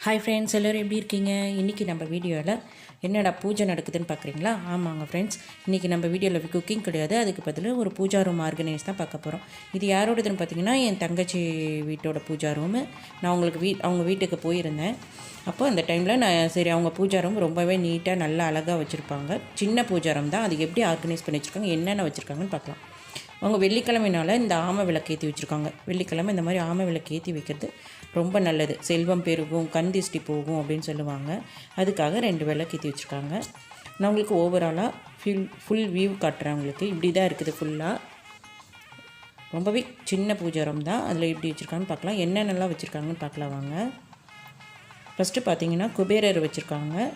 Hi friends, எல்லோரும் எப்படி இருக்கீங்க? இன்றைக்கி நம்ம வீடியோவில் என்னடா பூஜை நடக்குதுன்னு பார்க்குறீங்களா? ஆமாங்க ஃப்ரெண்ட்ஸ், இன்றைக்கி நம்ம வீடியோவில் குக்கிங் கிடையாது. அதுக்கு பதிலாக ஒரு பூஜா ரூம் ஆர்கனைஸ் தான் பார்க்க போகிறோம். இது யாரோடதுன்னு பார்த்தீங்கன்னா என் தங்கச்சி வீட்டோட பூஜா ரூமு. நான் அவங்க வீட்டுக்கு போயிருந்தேன். அப்போ அந்த டைமில் நான் சரி, அவங்க பூஜா ரூம் ரொம்பவே நீட்டாக நல்லா அழகாக வச்சுருப்பாங்க. சின்ன பூஜா ரூம் தான். அது எப்படி ஆர்கனைஸ் பண்ணி வச்சுருக்காங்க, என்னென்ன வச்சுருக்காங்கன்னு பார்க்கலாம். அவங்க வெள்ளிக்கிழமைனால இந்த ஆமை விளக்கு ஏற்றி வச்சுருக்காங்க. வெள்ளிக்கிழமை இந்த மாதிரி ஆமை விளக்கு ஏற்றி வைக்கிறது ரொம்ப நல்லது. செல்வம் பெருகும், கண் திஷ்டி போகும் அப்படின்னு சொல்லுவாங்க. அதுக்காக 2 விளக்கு ஏற்றி வச்சுருக்காங்க. நான் உங்களுக்கு ஓவராலாக ஃபுல் வியூ காட்டுறேன். உங்களுக்கு இப்படி தான் இருக்குது ஃபுல்லாக. ரொம்பவே சின்ன பூஜாரம் தான். அதில் எப்படி வச்சுருக்காங்கன்னு பார்க்கலாம். என்னென்னலாம் வச்சுருக்காங்கன்னு பார்க்கலாம் வாங்க. ஃபஸ்ட்டு பார்த்தீங்கன்னா குபேரர் வச்சுருக்காங்க.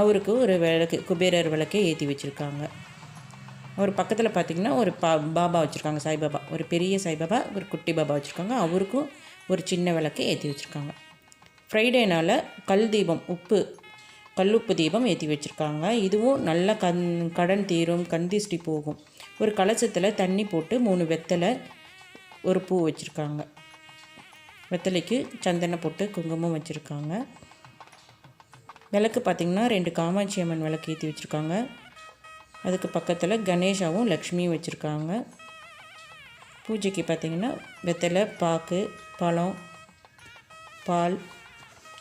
அவருக்கு ஒரு விளக்கு, குபேரர் விளக்கே ஏற்றி வச்சுருக்காங்க. ஒரு பக்கத்தில் பார்த்திங்கன்னா ஒரு பாபா வச்சுருக்காங்க, சாய்பாபா. ஒரு பெரிய சாய்பாபா, ஒரு குட்டி பாபா வச்சுருக்காங்க. அவருக்கும் ஒரு சின்ன விளக்கை ஏற்றி வச்சுருக்காங்க. ஃப்ரைடேனால் கல்லுப்பு தீபம் ஏற்றி வச்சுருக்காங்க. இதுவும் நல்ல கடன் தீரும், கந்திஷ்டி போகும். ஒரு கலசத்தில் தண்ணி போட்டு 3 வெத்தலை, ஒரு பூ வச்சுருக்காங்க. வெத்தலைக்கு சந்தனம் போட்டு குங்குமம் வச்சுருக்காங்க. விளக்கு பார்த்திங்கன்னா 2 காமாட்சி அம்மன் விளக்கு ஏற்றி வச்சுருக்காங்க. அதுக்கு பக்கத்தில் கணேஷாவும் லக்ஷ்மியும் வச்சுருக்காங்க. பூஜைக்கு பார்த்திங்கன்னா வெத்தலை, பாக்கு, பழம், பால்,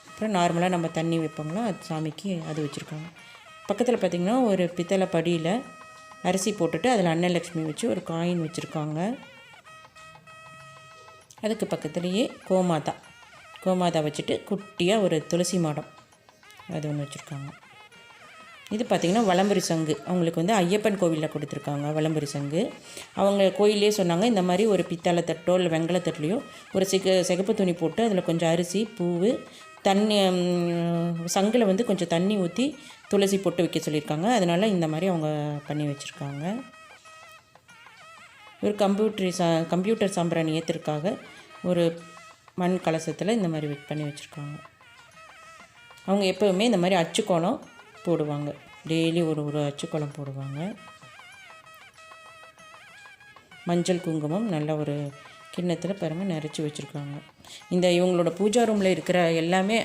அப்புறம் நார்மலாக நம்ம தண்ணி வைப்போங்களோ அது சாமிக்கு அது வச்சுருக்காங்க. பக்கத்தில் பார்த்திங்கன்னா ஒரு பித்தளை படியில் அரிசி போட்டுட்டு அதில் அன்னலக்ஷ்மி வச்சு ஒரு காயின் வச்சுருக்காங்க. அதுக்கு பக்கத்துலேயே கோமாதா வச்சுட்டு குட்டியாக ஒரு துளசி மாடம் அது ஒன்று வச்சுருக்காங்க. இது பார்த்திங்கன்னா வலம்புரி சங்கு. அவங்களுக்கு ஐயப்பன் கோவிலில் கொடுத்துருக்காங்க வலம்புரி சங்கு. அவங்க கோயிலே சொன்னாங்க, இந்த மாதிரி ஒரு பித்தளை தட்டோ இல்லை வெங்கல தட்டுலையோ ஒரு சிகப்பு துணி போட்டு அதில் கொஞ்சம் அரிசி, பூவு, தண்ணி, சங்கில் கொஞ்சம் தண்ணி ஊற்றி துளசி போட்டு வைக்க சொல்லியிருக்காங்க. அதனால் இந்த மாதிரி அவங்க பண்ணி வச்சுருக்காங்க. ஒரு கம்ப்யூட்டர் சாம்பிராணி ஏற்றுறதுக்காக ஒரு மண் கலசத்தில் இந்த மாதிரி பண்ணி வச்சுருக்காங்க. அவங்க எப்போவுமே இந்த மாதிரி அச்சுக்கோலம் போடுவாங்க. டெய்லி ஒரு அச்சுக்கோலம் போடுவாங்க. மஞ்சள் குங்குமம் நல்ல ஒரு கிண்ணத்தில் பாருங்கள் நிறச்சி வச்சுருக்காங்க. இவங்களோட பூஜா ரூமில் இருக்கிற எல்லாமே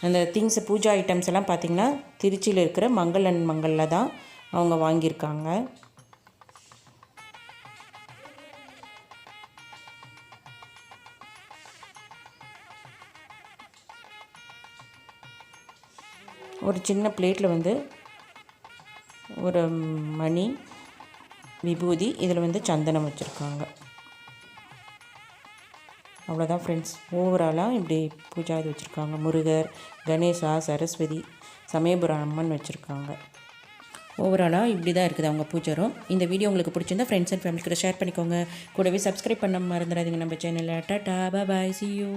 அந்த திங்ஸ், பூஜா ஐட்டம்ஸ் எல்லாம் பார்த்திங்கன்னா திருச்சியில் இருக்கிற மங்களில் தான் அவங்க வாங்கியிருக்காங்க. ஒரு சின்ன பிளேட்டில் ஒரு மணி, விபூதி, இதில் சந்தனம் வச்சுருக்காங்க. அவ்வளோதான் ஃப்ரெண்ட்ஸ். ஓவராலாக இப்படி பூஜா இது வச்சுருக்காங்க. முருகர், கணேசா, சரஸ்வதி, சமயபுரம் அம்மன் வச்சுருக்காங்க. ஓவராலாக இப்படி தான் இருக்குது அவங்க பூஜாரம். இந்த வீடியோ உங்களுக்கு பிடிச்சிருந்தா ஃப்ரெண்ட்ஸ் அண்ட் ஃபேமிலி கூட ஷேர் பண்ணிக்கோங்க. கூடவே சப்ஸ்கிரைப் பண்ண மறந்துடாதீங்க நம்ம சேனலில். டாடா, பாய், see you.